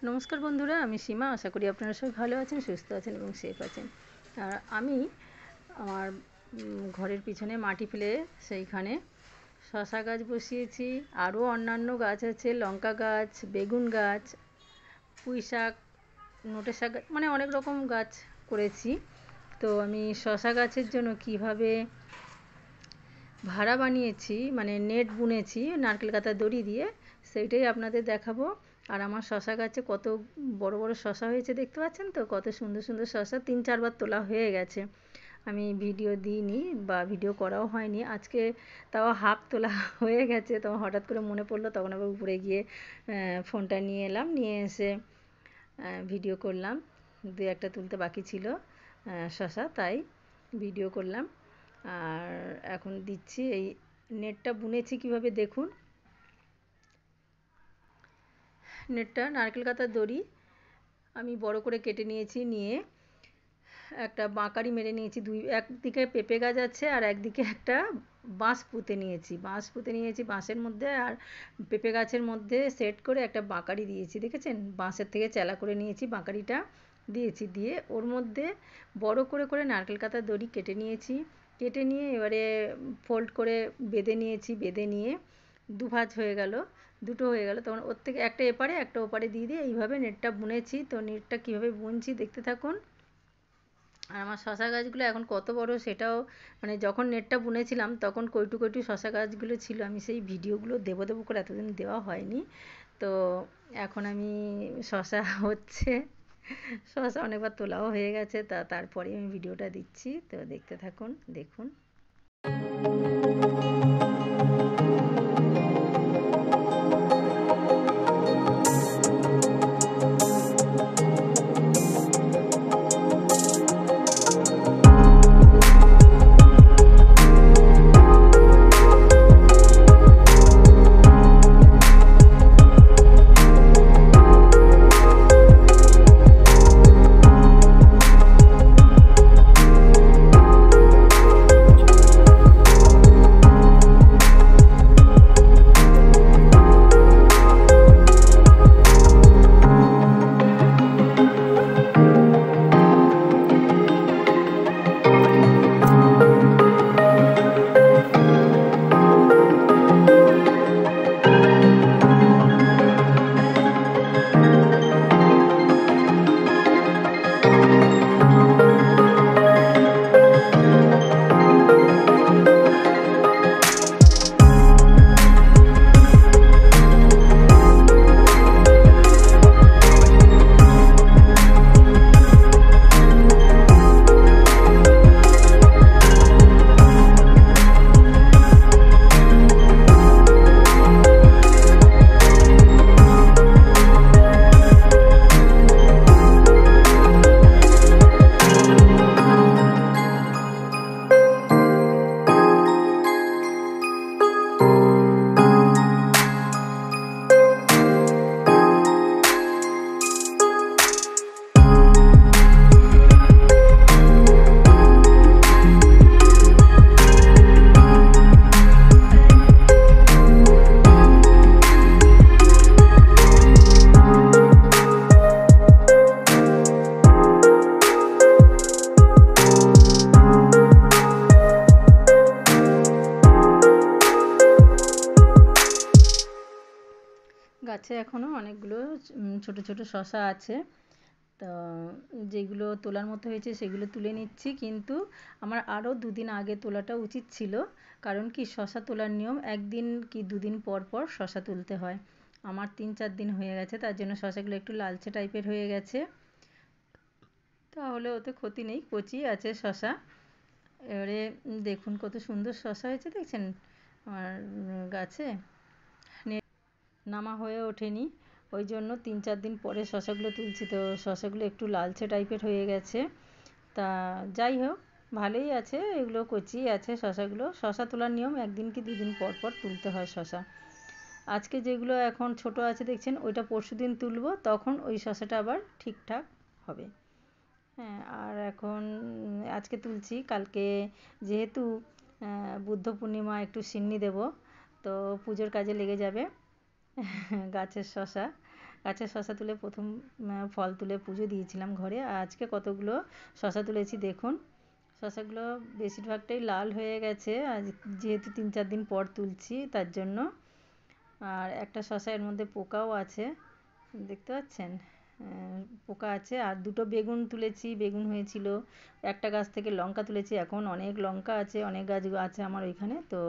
নমস্কার বন্ধুরা, আমি সীমা। আশা করি আপনারা সবাই ভালো আছেন, সুস্থ আছেন এবং সেফ আছেন। আর আমি আমার ঘরের পিছনে মাটি ফেলে সেইখানে শসা গাছ বসিয়েছি, আরও অন্যান্য গাছ আছে, লঙ্কা গাছ, বেগুন গাছ, পুঁই শাক, নোটে শাক, মানে অনেক রকম গাছ করেছি। তো আমি শসা গাছের জন্য কিভাবে ভাড়া বানিয়েছি, মানে নেট বুনেছি নারকেল কাতার দড়ি দিয়ে, সেইটাই আপনাদের দেখাবো। আর আমার শসা গাছে কত বড় বড় শসা হয়েছে দেখতে পাচ্ছেন তো, কত সুন্দর সুন্দর শসা। 3-4 বার তোলা হয়ে গেছে। আমি ভিডিও দিইনি বা ভিডিও করাও হয়নি আজকে, তাও হাফ তোলা হয়ে গেছে। তো হঠাৎ করে মনে পড়লো, তখন আবার উপরে গিয়ে ফোনটা নিয়ে এলাম, নিয়ে এসে ভিডিও করলাম। 2-1টা তুলতে বাকি ছিল শসা, তাই ভিডিও করলাম। আর এখন দিচ্ছি। এই নেটটা বুনেছি কিভাবে দেখুন। নেটটা নারকেল কাতার দড়ি আমি বড় করে কেটে নিয়েছি, নিয়ে একটা বাঁকারি মেরে নিয়েছি। একদিকে পেঁপে গাছ আছে আর একদিকে একটা বাঁশ পুঁতে নিয়েছি। বাঁশের মধ্যে আর পেঁপে গাছের মধ্যে সেট করে একটা বাঁকারি দিয়েছি, দেখেছেন? বাঁশের থেকে চেলা করে নিয়েছি, বাঁকারিটা দিয়েছি। দিয়ে ওর মধ্যে বড় করে করে নারকেল কাতার দড়ি কেটে নিয়েছি। কেটে নিয়ে এবারে ফোল্ড করে বেঁধে নিয়েছি। বেঁধে নিয়ে দুভাঁজ হয়ে গেল, দুটো হয়ে গেল। তখন ওর থেকে একটা এপারে একটা ওপারে দিয়ে দিয়ে এইভাবে নেটটা বুনেছি। তো নেটটা কীভাবে বুনছি দেখতে থাকুন। আর আমার শসা গাছগুলো এখন কত বড় সেটাও, মানে যখন নেটটা বুনেছিলাম তখন কইটু কইটু শসা গাছগুলো ছিল। আমি সেই ভিডিওগুলো দেবো দেবো করে এতদিন দেওয়া হয়নি। তো এখন আমি শসা হচ্ছে, শসা অনেকবার তোলাও হয়ে গেছে, তারপরে আমি ভিডিওটা দিচ্ছি। তো দেখতে থাকুন, দেখুন। গাছে এখনও অনেকগুলো ছোট ছোট শসা আছে। তো যেগুলো তোলার মতো হয়েছে সেগুলো তুলে নিচ্ছি, কিন্তু আমার আরও 2 দিন আগে তোলাটা উচিত ছিল। কারণ কি, শসা তোলার নিয়ম 1 দিন কি 2 দিন পর পর শসা তুলতে হয়। আমার 3-4 দিন হয়ে গেছে, তার জন্য শসাগুলো একটু লালচে টাইপের হয়ে গেছে। তাহলে ওতে ক্ষতি নেই, কচি আছে শসা। এবারে দেখুন কত সুন্দর শসা হয়েছে, দেখছেন আমার গাছে। নামা হয়ে ওঠেনি, ওই জন্য 3-4 দিন পরে শসাগুলো তুলছি। তো শসাগুলো একটু লালচে টাইপের হয়ে গেছে। তা যাই হোক, ভালোই আছে, এগুলো কচি আছে শসাগুলো। শসা তোলার নিয়ম 1 দিন কি 2 দিন পর পর তুলতে হয় শসা। আজকে যেগুলো এখন ছোট আছে দেখছেন, ওইটা পরশুদিন তুলবো, তখন ওই শসাটা আবার ঠিকঠাক হবে। হ্যাঁ, আর এখন আজকে তুলছি, কালকে যেহেতু বুদ্ধ পূর্ণিমা, একটু সিন্নি দেব, তো পুজোর কাজে লেগে যাবে গাছের শসা। গাছের শশা তুলে প্রথম ফল তুলে পুজো দিয়েছিলাম ঘরে। আর আজকে কতগুলো শশা তুলেছি দেখুন। শশাগুলো বেশিরভাগটাই লাল হয়ে গেছে, আজ যেহেতু 3-4 দিন পর তুলছি তার জন্য। আর একটা শশা এর মধ্যে পোকাও আছে, দেখতে পাচ্ছেন পোকা আছে। আর দুটো বেগুন তুলেছি, বেগুন হয়েছিল। একটা গাছ থেকে লঙ্কা তুলেছি, এখন অনেক লঙ্কা আছে, অনেক গাছ আছে আমার ওইখানে। তো